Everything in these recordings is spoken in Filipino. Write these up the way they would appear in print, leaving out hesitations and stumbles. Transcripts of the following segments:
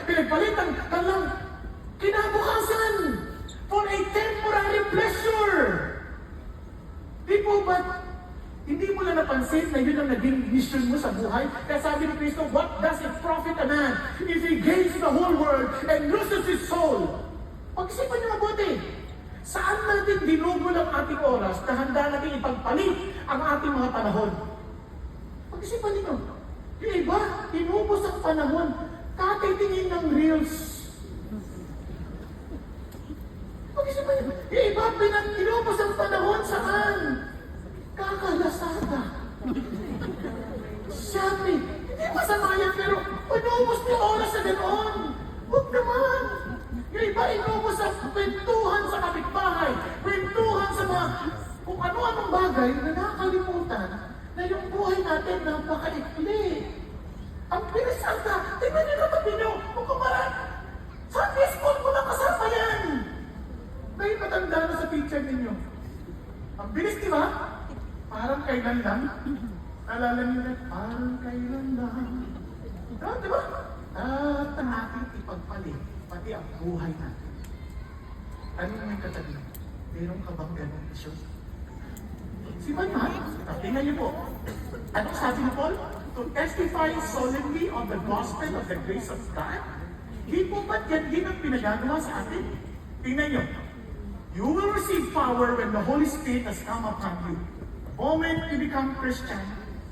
pinagpalitan ka lang kinabukasan for a temporary pleasure. Di po ba, hindi mo na napansin na yun ang naging mission mo sa buhay? Kaya sabi ni Kristo, what does it profit a man if he gains the whole world and loses his soul? Pag-isipan niyo mabuti. Saan natin dinugol ang ating oras na handa natin ipagpalit ang ating mga panahon? Pag-isipan niyo. Yung iba, inubos ang panahon, katitingin ng reels. Pag-isipan niyo. Yung iba, inubos ang panahon saan? Kakalasada. Shopping. Hindi masama yan, pero inubos niyo oras sa ganoon. Huwag naman. Yung iba, inubos sa kwentuhan sa kapitbahay, kwentuhan sa mga kung ano-anong bagay na nakakalimutan na yung buhay natin napakaikli. Ang bilis ata, tingnan niyo katabi niyo, kung kumaran, Sunday school mo na kasama yan. May matanda na sa picture ninyo. Ang bilis, di ba? Parang kailan lang. Alala niyo na, parang kailan lang. Di ba? At ang ating ipagpalit, pati ang buhay natin. Ano may katabi? Meron ka bang ganong isyo? Si Manman, tingnan niyo po. Anong sabi ni Paul? To testify solemnly on the gospel of the grace of God. Di po ba't yan din ang pinagagawa sa atin? Tingnan niyo. You will receive power when the Holy Spirit has come upon you. The moment you become Christian,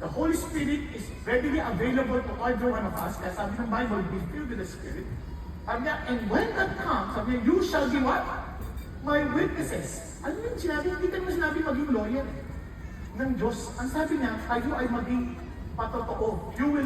the Holy Spirit is readily available to every one of us. Kaya sabi ng Bible, be filled with the Spirit. And when that comes, sabi niya, you shall be what? My witnesses. Ano yung sinabi? Hindi ka naman sinabi maging lawyer ng Diyos. Ang sabi niya, tayo ay maging patotoo. You will